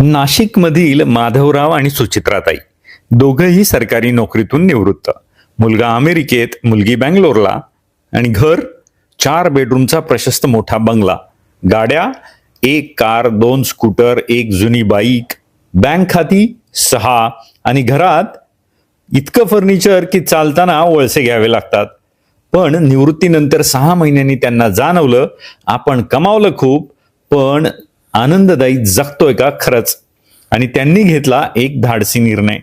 नाशिकमधील माधवराव आणि सुचित्राताई दोघंही सरकारी नोकरीतून निवृत्त. मुलगा अमेरिकेत, मुलगी बँगलोरला आणि घर 4 बेडरूमचा प्रशस्त मोठा बंगला, गाड्या 1 कार, 2 स्कूटर, 1 जुनी बाईक, बँक खाती 6 आणि घरात इतकं फर्निचर की चालताना वळसे घ्यावे लागतात. पण निवृत्तीनंतर 6 महिन्यांनी त्यांना जाणवलं, आपण कमावलं खूप, पण आनंददायी जगतोय का खरंच? आणि त्यांनी घेतला एक धाडसी निर्णय.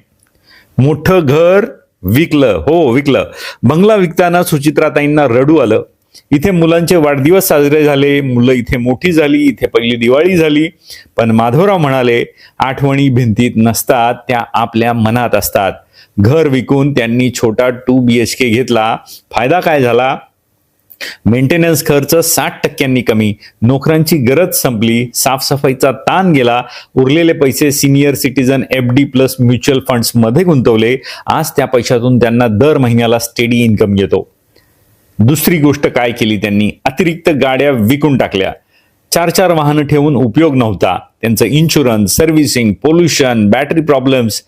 मोठं घर विकलं, हो विकलं. बंगला विकताना सुचित्राताईंना रडू आलं. इथे मुलांचे वाढदिवस साजरे झाले, मुलं इथे मोठी झाली, इथे पहिली दिवाळी झाली. पण माधवराव म्हणाले, आठवणी भिंतीत नसतात, त्या आपल्या मनात असतात. घर विकून त्यांनी छोटा 2 BHK घेतला. फायदा काय झाला? मेंटेनन्स खर्च 60% कमी, नोकरांची गरज संपली, साफसफाईचा ताण गेला, उरलेले पैसे senior citizen FD plus mutual funds मध्ये गुंतवले. आज त्या पैशातून त्यांना दर महिन्याला स्टेडी इन्कम येतो. दुसरी गोष्ट काय केली त्यांनी? अतिरिक्त गाड्या विकून टाकल्या. 4 वाहनं ठेवून उपयोग नव्हता. त्यांचं insurance, servicing, pollution, battery problems.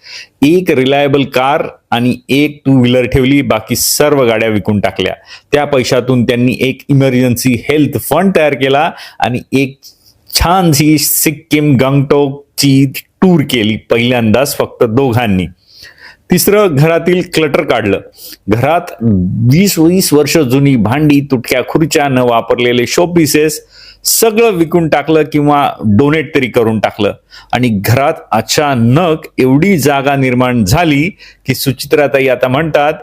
एक रिलायबल कार आणि एक 2 व्हीलर ठेवली, बाकी सर्व गाड्या विकून टाकल्या. त्या पैशातून त्यांनी एक इमर्जन्सी हेल्थ फंड तयार केला आणि एक छानशी सिक्कीम गंगटोकची टूर केली, पहिल्यांदाच फक्त दोघांनी. तिसरं, घरातील क्लटर काढलं. घरात 20-20 वर्ष जुनी भांडी, तुटक्या खुर्च्या, न वापरलेले शो पीसेस सगळं विकून टाकलं किंवा डोनेट तरी करून टाकलं. आणि घरात अचानक एवढी जागा निर्माण झाली की सुचित्राताई आता म्हणतात,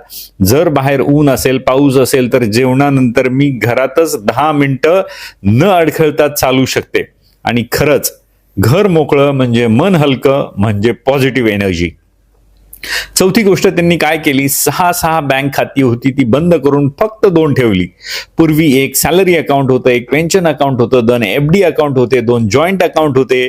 जर बाहेर ऊन असेल, पाऊस असेल, तर जेवणानंतर मी घरातच 10 मिनिटं न अडखळता चालू शकते. आणि खरंच घर मोकळं म्हणजे मन हलकं, म्हणजे पॉझिटिव्ह एनर्जी. चौथी गोष्ट त्यांनी काय केली? 6 बँक खाती होती, ती बंद करून फक्त 2 ठेवली. पूर्वी एक सॅलरी अकाउंट होतं, एक पेन्शन अकाउंट होतं, 2 FD अकाउंट होते, 2 जॉईंट अकाउंट होते.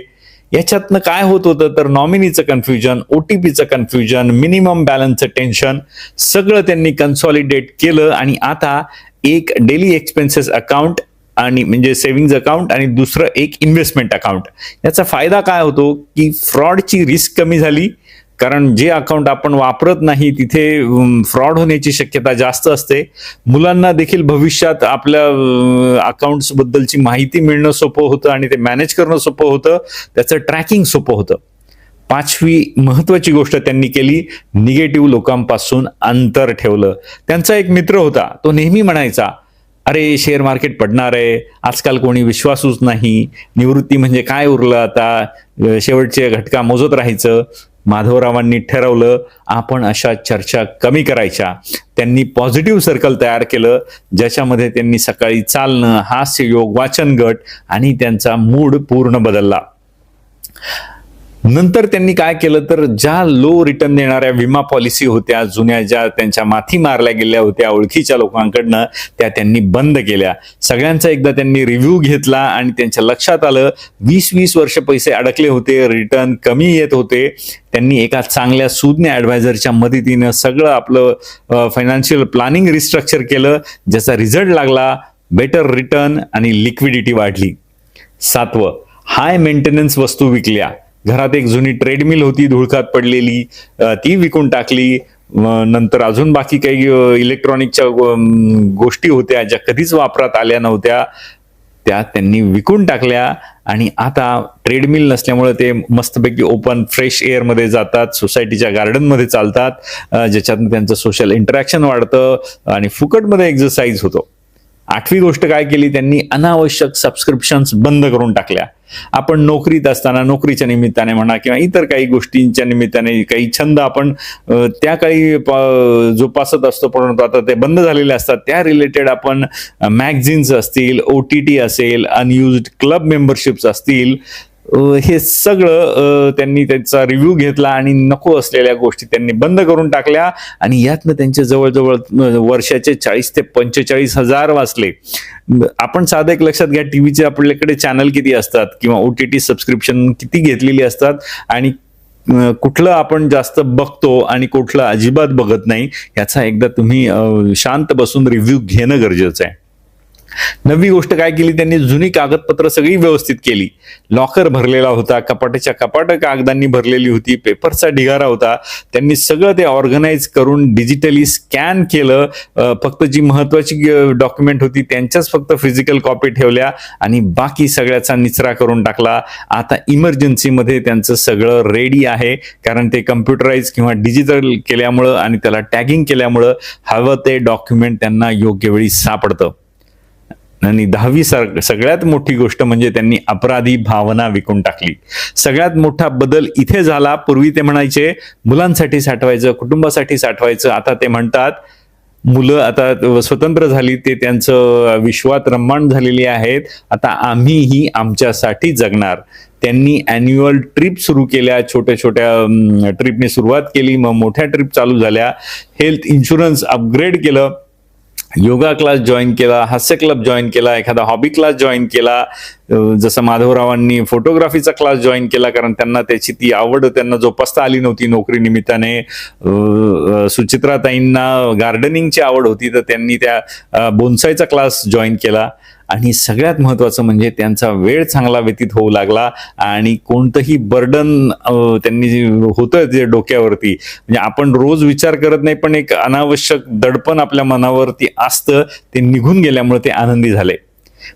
याच्यातनं काय होत होतं तर नॉमिनीचं कन्फ्युजन, OTPचं कन्फ्युजन, मिनिमम बॅलन्सचं टेन्शन, सगळं त्यांनी कन्सॉलिडेट केलं. आणि आता एक डेली एक्सपेन्सेस अकाउंट आणि म्हणजे सेव्हिंग्ज अकाउंट आणि दुसरं एक इन्व्हेस्टमेंट अकाउंट. याचा फायदा काय होतो की फ्रॉडची रिस्क कमी झाली, कारण जे अकाउंट आपण वापरत नाही तिथे फ्रॉड होण्याची शक्यता जास्त असते. मुलांना देखील भविष्यात आपल्या अकाउंट्स बद्दलची माहिती मिळणं सोपं होतं आणि ते मॅनेज करणं सोपं होतं, त्याचं ट्रॅकिंग सोपं होतं. 5वी महत्वाची गोष्ट त्यांनी केली, निगेटिव्ह लोकांपासून अंतर ठेवलं. त्यांचा एक मित्र होता, तो नेहमी म्हणायचा, अरे शेअर मार्केट पडणार आहे, आजकाल कोणी विश्वासूच नाही, निवृत्ती म्हणजे काय उरलं आता, शेवटचे घटका मोजत राहायचं. माधवरावांनी ठरवलं, आपण अशा चर्चा कमी करायच्या. त्यांनी पॉझिटिव्ह सर्कल तयार केलं, ज्याच्यामध्ये त्यांनी सकाळी चालणं, हास्ययोग, वाचन गट आणि त्यांचा मूड पूर्ण बदलला. नंतर त्यांनी काय केलं तर ज्या लो रिटर्न देणाऱ्या विमा पॉलिसी होत्या जुन्या, ज्या त्यांच्या माथी मारल्या गेल्या होत्या ओळखीच्या लोकांकडनं, त्या त्यांनी बंद केल्या. सगळ्यांचा एकदा त्यांनी रिव्ह्यू घेतला आणि त्यांच्या लक्षात आलं 20-20 वर्ष पैसे अडकले होते, रिटर्न कमी येत होते. त्यांनी एका चांगल्या सुज्ञ ऍडवायझरच्या मदतीनं सगळं आपलं फायनान्शियल प्लॅनिंग रिस्ट्रक्चर केलं, ज्याचा रिझल्ट लागला बेटर रिटर्न आणि लिक्विडिटी वाढली. 7वं, हाय मेंटेनन्स वस्तू विकल्या. घरात एक जुनी ट्रेडमिल होती धुळकात पडलेली, ती विकून टाकली. नंतर अजून बाकी काही इलेक्ट्रॉनिकच्या गोष्टी होत्या ज्या कधीच वापरात आल्या नव्हत्या, त्या त्यांनी विकून टाकल्या. आणि आता ट्रेडमिल नसल्यामुळे ते मस्तपैकी ओपन फ्रेश एअर मध्ये जातात, सोसायटीच्या गार्डन मध्ये चालतात, ज्याच्यातून त्यांचं सोशल इंटरॅक्शन वाढतं आणि फुकटमध्ये एक्सरसाइज होतो. 8वी गोष्ट काय केली त्यांनी? अनावश्यक सबस्क्रिप्शन्स बंद करून टाकल्या. आपण नोकरीत असताना, नोकरीच्या निमित्ताने म्हणा किंवा इतर काही गोष्टींच्या निमित्ताने काही छंद आपण त्या काही जोपासत असतो, परंतु आता ते बंद झालेले असतात. त्या रिलेटेड आपण मॅगझिन्स असतील, OTT असेल, अनयुज्ड क्लब मेंबरशिप्स असतील, हे सगळं त्यांनी त्याचा रिव्ह्यू घेतला आणि नको असलेल्या गोष्टी त्यांनी बंद करून टाकल्या. आणि यातनं त्यांचे जवळजवळ वर्षाचे 40 ते 45 हजार वाचले. आपण साधं एक लक्षात घ्या, टीव्हीचे आपल्याकडे चॅनल किती असतात किंवा OTT सबस्क्रिप्शन किती घेतलेली असतात आणि कुठलं आपण जास्त बघतो आणि कुठलं अजिबात बघत नाही, याचा एकदा तुम्ही शांत बसून रिव्ह्यू घेणं गरजेचं आहे. नवी गोष्ट काय केली त्यांनी, जुनी कागदपत्र सगळी व्यवस्थित केली. लॉकर भरलेला होता, कपाटाच्या कपाट कागदांनी भरलेली होती, पेपरचा ढिगारा होता. त्यांनी सगळं ते ऑर्गनाईज करून डिजिटली स्कॅन केलं. फक्त जी महत्वाची डॉक्युमेंट होती त्यांच्याच फक्त फिजिकल कॉपी ठेवल्या आणि बाकी सगळ्याचा निचरा करून टाकला. आता इमर्जन्सीमध्ये त्यांचं सगळं रेडी आहे, कारण ते कम्प्युटराइज किंवा डिजिटल केल्यामुळं आणि त्याला टॅगिंग केल्यामुळं हवं ते डॉक्युमेंट त्यांना योग्य वेळी सापडतं. आणि 10वी सगळ्यात मोठी गोष्ट म्हणजे त्यांनी अपराधी भावना विकून टाकली. सगळ्यात मोठा बदल इथे झाला. पूर्वी ते म्हणायचे मुलांसाठी साठवायचं, कुटुंबासाठी साठवायचं. आता ते म्हणतात मुलं आता स्वतंत्र झाली, ते त्यांचं विश्वात रममाण झालेली आहेत, आता आम्हीही आमच्यासाठी जगणार. त्यांनी अॅन्युअल ट्रिप सुरू केल्या. छोट्या छोट्या ट्रिपने सुरुवात केली, मग मोठ्या ट्रिप चालू झाल्या. हेल्थ इन्शुरन्स अपग्रेड केलं, योगा क्लास जॉईन केला, हास्य क्लब जॉईन केला, एखादा हॉबी क्लास जॉईन केला. जसं माधवरावांनी फोटोग्राफीचा क्लास जॉईन केला, कारण त्यांना त्याची ती आवड त्यांना जोपासता आली नव्हती नोकरी निमित्ताने. सुचित्राताईंना गार्डनिंगची आवड होती, तर त्यांनी त्या बोन्सायचा क्लास जॉईन केला. आणि सगळ्यात महत्वाचं म्हणजे त्यांचा वेळ चांगला व्यतीत होऊ लागला आणि कोणतंही बर्डन त्यांनी होतं जे डोक्यावरती, म्हणजे आपण रोज विचार करत नाही, पण एक अनावश्यक दडपण आपल्या मनावरती असतं, ते निघून गेल्यामुळे ते आनंदी झाले.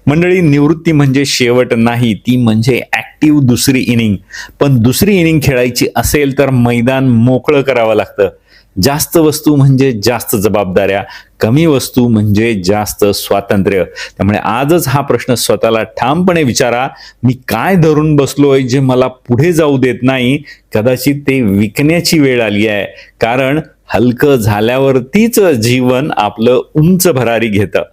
मंडळी, निवृत्ती म्हणजे शेवट नाही, ती म्हणजे ऍक्टिव्ह दुसरी इनिंग. पण दुसरी इनिंग खेळायची असेल तर मैदान मोकळं करावं लागतं. जास्त वस्तू म्हणजे जास्त जबाबदाऱ्या, कमी वस्तू म्हणजे जास्त स्वातंत्र्य. त्यामुळे आजच हा प्रश्न स्वतःला ठामपणे विचारा, मी काय धरून बसलोय जे मला पुढे जाऊ देत नाही? कदाचित ते विकण्याची वेळ आली आहे, कारण हलकं झाल्यावरतीच जीवन आपलं उंच भरारी घेतं.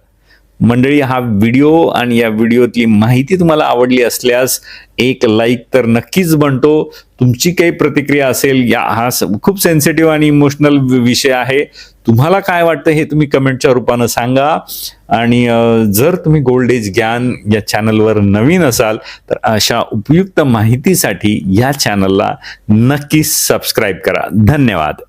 मंडळी, हा व्हिडिओ आणि या व्हिडिओतली माहिती तुम्हाला आवडली असल्यास एक लाईक तर नक्कीच बनतो. तुमची काही प्रतिक्रिया असेल, हा खूप सेन्सिटिव्ह आणि इमोशनल विषय आहे, तुम्हाला काय वाटतं हे तुम्ही कमेंटच्या रूपानं सांगा. आणि जर तुम्ही गोल्ड एज ज्ञान या चॅनलवर नवीन असाल तर अशा उपयुक्त माहितीसाठी या चॅनलला नक्कीच सबस्क्राईब करा. धन्यवाद.